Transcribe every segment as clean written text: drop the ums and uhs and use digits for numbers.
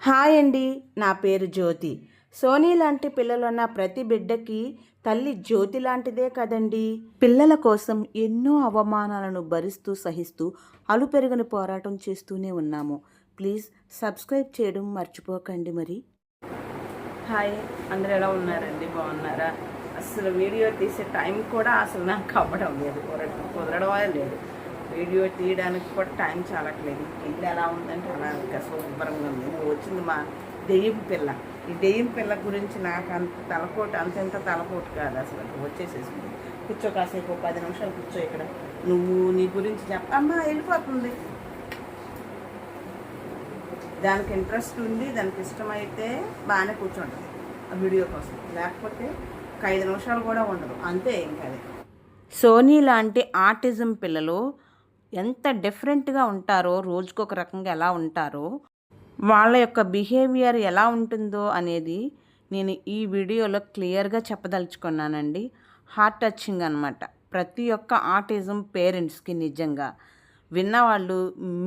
Hi అండి, నా పేరు జ్యోతి. సోనీ లాంటి పిల్లలున్న ప్రతి బిడ్డకి తల్లి జ్యోతి లాంటిదే కదండి. పిల్లల కోసం ఎన్నో అవమానాలను భరిస్తూ సహిస్తూ అలుపెరగని పోరాటం చేస్తూనే ఉన్నాము. ప్లీజ్ సబ్స్క్రైబ్ చేయడం మర్చిపోకండి. మరి హాయ్, అందరూ ఎలా ఉన్నారండి? బాగున్నారా? అసలు వీడియో తీసే టైం కూడా అసలు నాకు అవ్వడం లేదు, కుదరడమే లేదు. వీడియో తీయడానికి కూడా టైం చాలట్లేదు. ఇల్లు ఎలా ఉందంటే అలా ఇంకా శుభ్రంగా ఉంది. వచ్చింది మా దెయ్యం పిల్ల. ఈ దెయ్యం పిల్ల గురించి నాకు అంత తలపోటు, అంతెంత తలపోటు కాదు అసలు. వచ్చేసేసింది. కూర్చో, కాసేపు 10 నిమిషాలు కూర్చో ఇక్కడ. నువ్వు నీ గురించి అమ్మా వెళ్ళిపోతుంది. దానికి ఇంట్రెస్ట్ ఉంది, దానికి ఇష్టమైతే బాగానే కూర్చుంటుంది ఆ వీడియో కోసం. లేకపోతే 5 నిమిషాలు కూడా ఉండదు, అంతే. ఇంకా అదే సోనీ లాంటి ఆటిజం పిల్లలు ఎంత డిఫరెంట్గా ఉంటారో, రోజుకొక రకంగా ఎలా ఉంటారో, వాళ్ళ యొక్క బిహేవియర్ ఎలా ఉంటుందో అనేది నేను ఈ వీడియోలో క్లియర్గా చెప్పదలుచుకున్నానండి. హార్ట్ టచింగ్ అనమాట. ప్రతి ఒక్క ఆటిజం పేరెంట్స్కి నిజంగా విన్నవాళ్ళు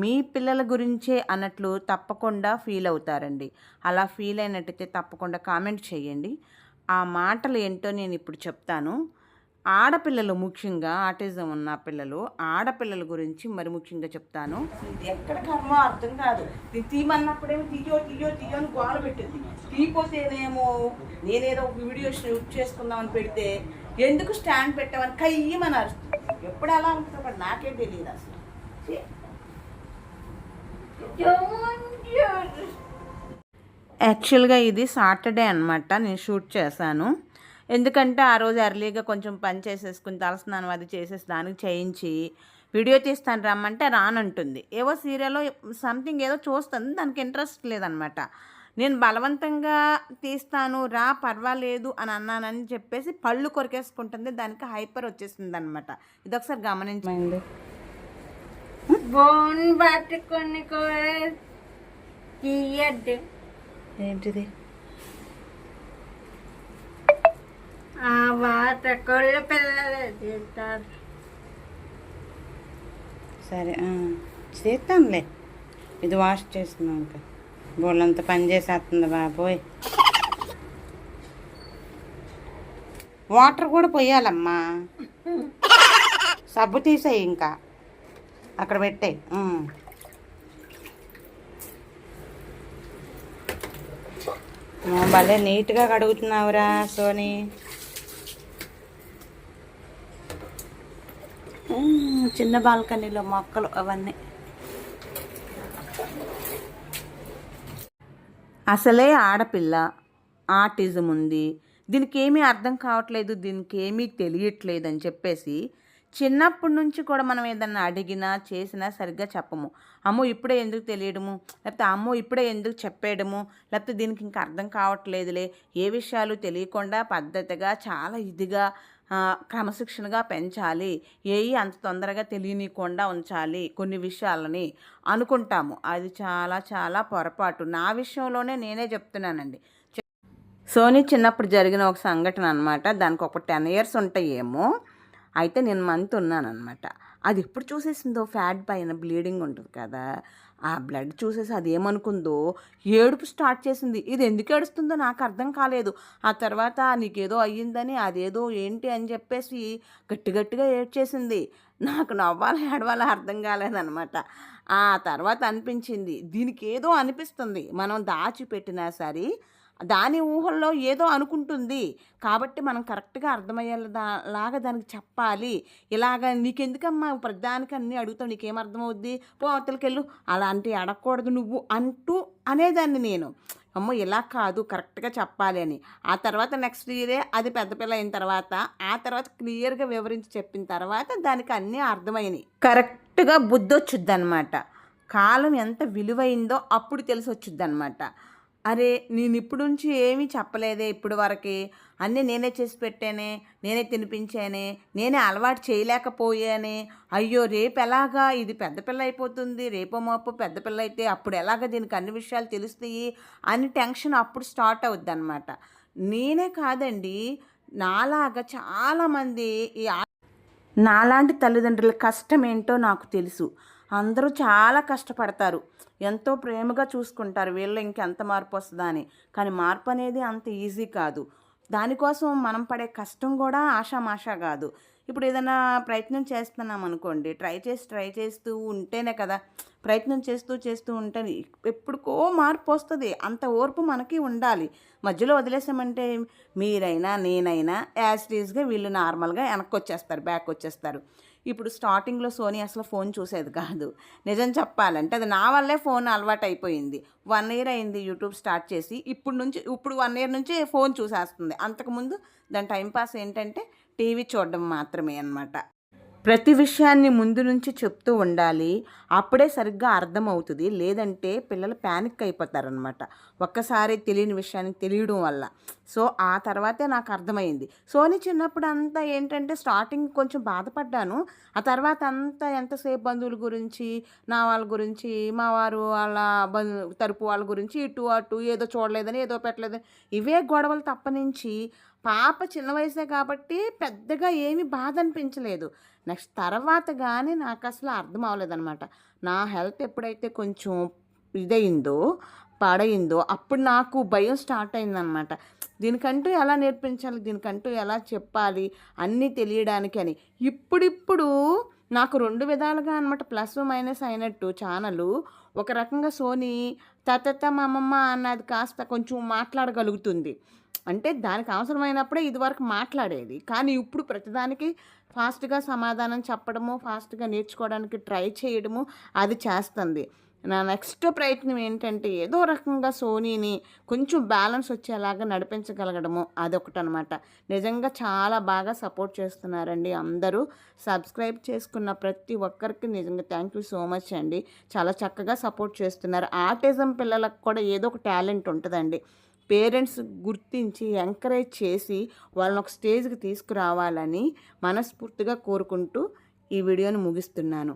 మీ పిల్లల గురించే అన్నట్లు తప్పకుండా ఫీల్ అవుతారండి. అలా ఫీల్ అయినట్టయితే తప్పకుండా కామెంట్ చేయండి. ఆ మాటలు ఏంటో నేను ఇప్పుడు చెప్తాను. ఆడపిల్లలు, ముఖ్యంగా ఆటిజం ఉన్న పిల్లలు, ఆడపిల్లల గురించి మరి ముఖ్యంగా చెప్తాను. ఎక్కడ కర్మ అర్థం కాదు. తీయమన్నప్పుడేమో తీయో తీయో తీయో అని గోల పెట్టింది. తీయపోతేనేమో నేనేదో ఒక వీడియో షూట్ చేసుకుందామని పెడితే ఎందుకు స్టాండ్ పెట్టామని కయ్యమని అరుస్తుంది. ఎప్పుడు అలా ఉంటుంది నాకే తెలియదు అసలు. యాక్చువల్గా ఇది సాటర్డే అనమాట. నేను షూట్ చేశాను. ఎందుకంటే ఆ రోజు ఎర్లీగా కొంచెం పని చేసేసుకుని తలస్నానం అది చేసేసి దానికి చేయించి వీడియో తీస్తాను రమ్మంటే రానంటుంది. ఏవో సీరియల్లో సంథింగ్ ఏదో చూస్తుంది, దానికి ఇంట్రెస్ట్ లేదనమాట. నేను బలవంతంగా తీస్తాను రా పర్వాలేదు అని అన్నానని చెప్పేసి పళ్ళు కొరికేసుకుంటుంది. దానికి హైపర్ వచ్చేసింది అనమాట. ఇదొకసారి గమనించమైంది. బోన్ పట్టుకొని ఏంటిది? వాత కోళ్ళ పిల్లలు తింటారు. సరే చేస్తాంలే. ఇది వాష్ చేస్తున్నాక బోళ్ళంతా పని చేసేస్తుంది బాబోయ్. వాటర్ కూడా పోయాలమ్మా. సబ్బు తీసేయి, ఇంకా అక్కడ పెట్టాయి. భలే నీట్గా కడుగుతున్నావురా సోనీ. చిన్న బాల్కనీలో మొక్కలు అవన్నీ. అసలే ఆడపిల్ల, ఆటిజం ఉంది, దీనికి ఏమీ అర్థం కావట్లేదు, దీనికి ఏమీ తెలియట్లేదు అని చెప్పేసి చిన్నప్పటి నుంచి కూడా మనం ఏదన్నా అడిగినా చేసినా సరిగ్గా చెప్పము. అమ్మో ఇప్పుడే ఎందుకు తెలియడము, లేకపోతే అమ్మో ఇప్పుడే ఎందుకు చెప్పేయడము, లేకపోతే దీనికి ఇంకా అర్థం కావట్లేదులే. ఏ విషయాలు తెలియకుండా పద్ధతిగా చాలా ఇదిగా క్రమశిక్షణగా పెంచాలి, ఏవి అంత తొందరగా తెలియనీయకుండా ఉంచాలి కొన్ని విషయాలని అనుకుంటాము. అది చాలా చాలా పొరపాటు. నా విషయంలోనే నేనే చెప్తున్నానండి. సోనీ చిన్నప్పుడు జరిగిన ఒక సంఘటన అనమాట. దానికి ఒక 10 years ఉంటాయేమో. అయితే నేను మంత్ ఉన్నానమాట. అది ఎప్పుడు చూసేసిందో ఫ్యాట్ పైన బ్లీడింగ్ ఉంటుంది కదా, ఆ బ్లడ్ చూసేసి అది ఏమనుకుందో ఏడుపు స్టార్ట్ చేసింది. ఇది ఎందుకు ఏడుస్తుందో నాకు అర్థం కాలేదు. ఆ తర్వాత నీకేదో అయ్యిందని అదేదో ఏంటి అని చెప్పేసి గట్టిగా ఏడ్చేసింది. నాకు నవ్వాలా ఏడవాలా అర్థం కాలేదనమాట. ఆ తర్వాత అనిపించింది దీనికి ఏదో అనిపిస్తుంది, మనం దాచిపెట్టినా సరే దాని ఊహల్లో ఏదో అనుకుంటుంది కాబట్టి మనం కరెక్ట్గా అర్థమయ్యేలాగా దానికి చెప్పాలి. ఇలాగ నీకెందుకమ్మా ప్రతిదానికి అన్నీ అడుగుతావు, నీకేం అర్థమవుద్ది, పో అవతలకెళ్ళు, అలాంటి అడగకూడదు నువ్వు అంటూ అనేదాన్ని నేను. అమ్మో ఇలా కాదు, కరెక్ట్గా చెప్పాలి అని. ఆ తర్వాత నెక్స్ట్ ఇయరే అది పెద్ద పిల్ల అయిన తర్వాత ఆ తర్వాత క్లియర్గా వివరించి చెప్పిన తర్వాత దానికి అన్నీ అర్థమైనాయి. కరెక్ట్గా బుద్ధి వచ్చుద్ది అనమాట. కాలం ఎంత విలువైందో అప్పుడు తెలిసి వచ్చుద్ది అనమాట. అరే నేను ఇప్పుడు నుంచి ఏమీ చెప్పలేదే, ఇప్పుడు వరకు అన్నీ నేనే చేసి పెట్టానే, నేనే తినిపించానే, నేనే అలవాటు చేయలేకపోయానే, అయ్యో రేపు ఎలాగా ఇది పెద్ద పిల్ల అయిపోతుంది, రేపో మాపో పెద్ద పిల్ల అయితే అప్పుడు ఎలాగ దీనికి అన్ని విషయాలు తెలుస్తాయి అని టెన్షన్ అప్పుడు స్టార్ట్ అవుద్ది అనమాట. నేనే కాదండి, నాలాగా చాలామంది నాలాంటి తల్లిదండ్రుల కష్టం ఏంటో నాకు తెలుసు. అందరూ చాలా కష్టపడతారు, ఎంతో ప్రేమగా చూసుకుంటారు, వీళ్ళు ఇంకెంత మార్పు వస్తుందా అని. కానీ మార్పు అనేది అంత ఈజీ కాదు. దానికోసం మనం పడే కష్టం కూడా ఆషామాషా కాదు. ఇప్పుడు ఏదైనా ప్రయత్నం చేస్తున్నాం అనుకోండి, ట్రై చేస్తూ ఉంటేనే కదా, ప్రయత్నం చేస్తూ ఉంటే ఎప్పుడుకో మార్పు వస్తుంది. అంత ఓర్పు మనకి ఉండాలి. మధ్యలో వదిలేసామంటే మీరైనా నేనైనా యాజ్ ఇట్ ఈజ్గా వీళ్ళు నార్మల్గా వెనక్కి వచ్చేస్తారు, బ్యాక్ వచ్చేస్తారు. ఇప్పుడు స్టార్టింగ్లో సోనీ అసలు ఫోన్ చూసేది కాదు. నిజం చెప్పాలంటే అది నా వల్లే ఫోన్ అలవాటు అయిపోయింది. 1 ఇయర్ అయింది యూట్యూబ్ స్టార్ట్ చేసి. ఇప్పుడు 1 ఇయర్ నుంచి ఫోన్ చూసేస్తుంది. అంతకుముందు దాని టైంపాస్ ఏంటంటే టీవీ చూడడం మాత్రమే అన్నమాట. ప్రతి విషయాన్ని ముందు నుంచి చెప్తూ ఉండాలి. అప్పుడే సరిగ్గా అర్థమవుతుంది. లేదంటే పిల్లలు ప్యానిక్ అయిపోతారనమాట, ఒక్కసారి తెలియని విషయాన్ని తెలియడం వల్ల. సో ఆ తర్వాతే నాకు అర్థమైంది. సోనీ చిన్నప్పుడు అంతా ఏంటంటే స్టార్టింగ్ కొంచెం బాధపడ్డాను. ఆ తర్వాత అంతా ఎంతసేపు బంధువుల గురించి, నా వాళ్ళ గురించి, మా వారు వాళ్ళ తరపు వాళ్ళ గురించి, ఇటు అటు ఏదో చూడలేదని, ఏదో పెట్టలేదని, ఇవే గొడవలు తప్పనించి పాప చిన్న వయసే కాబట్టి పెద్దగా ఏమీ బాధ అనిపించలేదు. నెక్స్ట్ తర్వాత కానీ నాకు అసలు అర్థం అవ్వలేదనమాట. నా హెల్త్ ఎప్పుడైతే కొంచెం ఇదయిందో, పాడయిందో, అప్పుడు నాకు భయం స్టార్ట్ అయిందనమాట. దీనికంటూ ఎలా నేర్పించాలి, దీనికంటూ ఎలా చెప్పాలి అన్నీ తెలియడానికి అని. ఇప్పుడిప్పుడు నాకు 2 విధాలుగా అనమాట, ప్లస్ మైనస్ అయినట్టు ఛానలు. ఒక రకంగా సోనీ తతత మమ్మమ్మ అన్నది కాస్త కొంచెం మాట్లాడగలుగుతుంది. అంటే దానికి అవసరమైనప్పుడే ఇదివరకు మాట్లాడేది. కానీ ఇప్పుడు ప్రతిదానికి ఫాస్ట్గా సమాధానం చెప్పడము, ఫాస్ట్గా నేర్చుకోవడానికి ట్రై చేయడము అది చేస్తుంది. నా నెక్స్ట్ ప్రయత్నం ఏంటంటే ఏదో రకంగా సోనీని కొంచెం బ్యాలెన్స్ వచ్చేలాగా నడిపించగలగడము, అదొకటనమాట. నిజంగా చాలా బాగా సపోర్ట్ చేస్తున్నారండి అందరూ. సబ్స్క్రైబ్ చేసుకున్న ప్రతి ఒక్కరికి నిజంగా థ్యాంక్ యూ సో మచ్ అండి. చాలా చక్కగా సపోర్ట్ చేస్తున్నారు. ఆటిజం పిల్లలకు కూడా ఏదో ఒక టాలెంట్ ఉంటుందండి. పేరెంట్స్ గుర్తించి ఎంకరేజ్ చేసి వాళ్ళని ఒక స్టేజ్కి తీసుకురావాలని మనస్ఫూర్తిగా కోరుకుంటూ ఈ వీడియోని ముగిస్తున్నాను.